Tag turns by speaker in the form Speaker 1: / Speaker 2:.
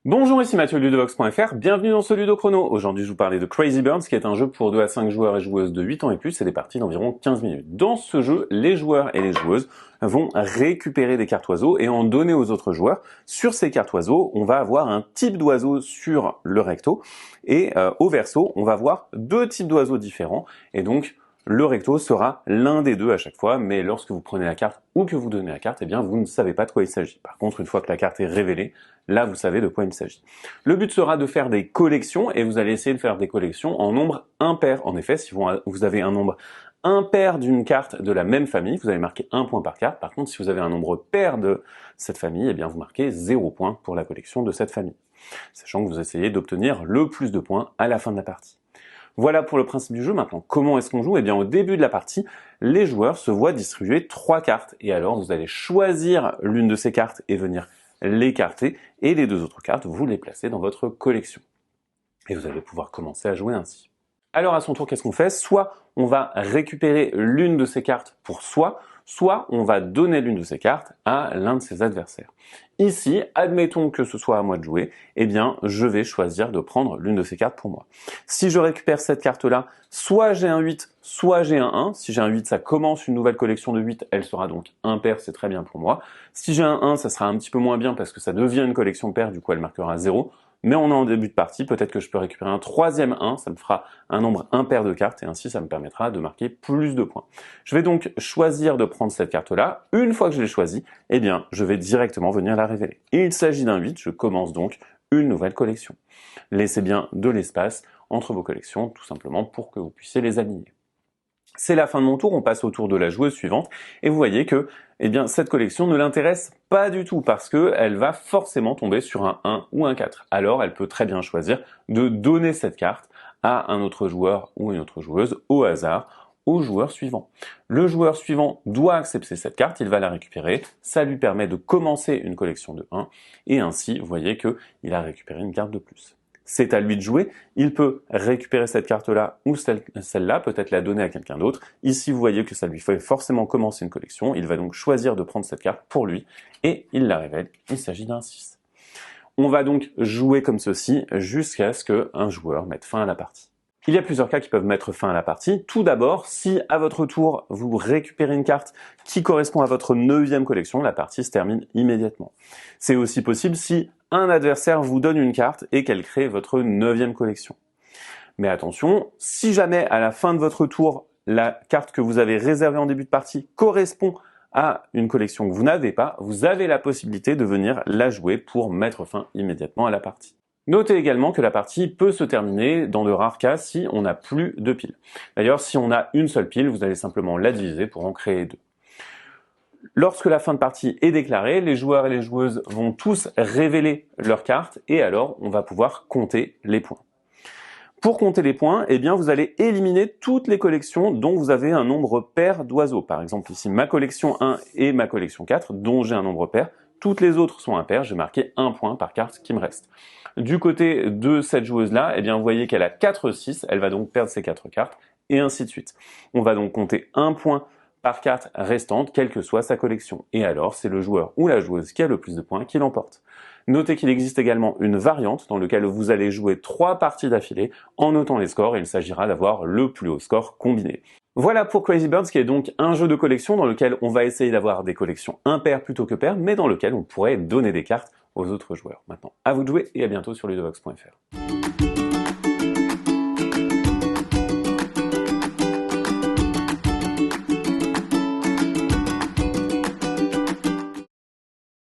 Speaker 1: Bonjour, ici Mathieu de Ludovox.fr, bienvenue dans ce Ludo Chrono. Aujourd'hui, je vous parlais de Crazy Birds, qui est un jeu pour 2 à 5 joueurs et joueuses de 8 ans et plus, et des parties d'environ 15 minutes. Dans ce jeu, les joueurs et les joueuses vont récupérer des cartes oiseaux et en donner aux autres joueurs. Sur ces cartes oiseaux, on va avoir un type d'oiseau sur le recto, et au verso, on va avoir deux types d'oiseaux différents, et donc le recto sera l'un des deux à chaque fois, mais lorsque vous prenez la carte ou que vous donnez la carte, eh bien vous ne savez pas de quoi il s'agit. Par contre, une fois que la carte est révélée, là vous savez de quoi il s'agit. Le but sera de faire des collections, et vous allez essayer de faire des collections en nombre impair. En effet, si vous avez un nombre impair d'une carte de la même famille, vous allez marquer 1 point par carte. Par contre, si vous avez un nombre pair de cette famille, eh bien vous marquez 0 point pour la collection de cette famille. Sachant que vous essayez d'obtenir le plus de points à la fin de la partie. Voilà pour le principe du jeu. Maintenant, comment est-ce qu'on joue? Eh bien, au début de la partie, les joueurs se voient distribuer 3 cartes. Et alors, vous allez choisir l'une de ces cartes et venir l'écarter. Et les 2 autres cartes, vous les placez dans votre collection. Et vous allez pouvoir commencer à jouer ainsi. Alors, à son tour, qu'est-ce qu'on fait? Soit on va récupérer l'une de ces cartes pour soi, soit on va donner l'une de ces cartes à l'un de ses adversaires. Ici, admettons que ce soit à moi de jouer, eh bien, je vais choisir de prendre l'une de ces cartes pour moi. Si je récupère cette carte-là, soit j'ai un 8, soit j'ai un 1. Si j'ai un 8, ça commence une nouvelle collection de 8, elle sera donc impair, c'est très bien pour moi. Si j'ai un 1, ça sera un petit peu moins bien parce que ça devient une collection paire, du coup elle marquera 0. Mais on est en début de partie, peut-être que je peux récupérer un troisième 1, ça me fera un nombre impair de cartes, et ainsi ça me permettra de marquer plus de points. Je vais donc choisir de prendre cette carte-là. Une fois que je l'ai choisie, eh bien, je vais directement venir la révéler. Il s'agit d'un 8, je commence donc une nouvelle collection. Laissez bien de l'espace entre vos collections, tout simplement pour que vous puissiez les aligner. C'est la fin de mon tour, on passe au tour de la joueuse suivante, et vous voyez que eh bien, cette collection ne l'intéresse pas du tout, parce qu'elle va forcément tomber sur un 1 ou un 4. Alors elle peut très bien choisir de donner cette carte à un autre joueur ou une autre joueuse au hasard, au joueur suivant. Le joueur suivant doit accepter cette carte, il va la récupérer, ça lui permet de commencer une collection de 1, et ainsi, vous voyez qu'il a récupéré une carte de plus. C'est à lui de jouer, il peut récupérer cette carte-là ou celle-là, peut-être la donner à quelqu'un d'autre. Ici, vous voyez que ça lui fait forcément commencer une collection, il va donc choisir de prendre cette carte pour lui, et il la révèle, il s'agit d'un 6. On va donc jouer comme ceci jusqu'à ce qu'un joueur mette fin à la partie. Il y a plusieurs cas qui peuvent mettre fin à la partie. Tout d'abord, si à votre tour, vous récupérez une carte qui correspond à votre 9e collection, la partie se termine immédiatement. C'est aussi possible si un adversaire vous donne une carte et qu'elle crée votre 9e collection. Mais attention, si jamais à la fin de votre tour, la carte que vous avez réservée en début de partie correspond à une collection que vous n'avez pas, vous avez la possibilité de venir la jouer pour mettre fin immédiatement à la partie. Notez également que la partie peut se terminer dans de rares cas si on n'a plus de piles. D'ailleurs, si on a une seule pile, vous allez simplement la diviser pour en créer 2. Lorsque la fin de partie est déclarée, les joueurs et les joueuses vont tous révéler leurs cartes et alors on va pouvoir compter les points. Pour compter les points, eh bien vous allez éliminer toutes les collections dont vous avez un nombre pair d'oiseaux. Par exemple ici ma collection 1 et ma collection 4 dont j'ai un nombre pair. Toutes les autres sont impairs, j'ai marqué 1 point par carte qui me reste. Du côté de cette joueuse-là, eh bien vous voyez qu'elle a 4-6, elle va donc perdre ses 4 cartes, et ainsi de suite. On va donc compter 1 point par carte restante, quelle que soit sa collection. Et alors, c'est le joueur ou la joueuse qui a le plus de points qui l'emporte. Notez qu'il existe également une variante dans laquelle vous allez jouer 3 parties d'affilée en notant les scores, et il s'agira d'avoir le plus haut score combiné. Voilà pour Crazy Birds, qui est donc un jeu de collection dans lequel on va essayer d'avoir des collections impaires plutôt que paires, mais dans lequel on pourrait donner des cartes aux autres joueurs. Maintenant, à vous de jouer et à bientôt sur ludovox.fr.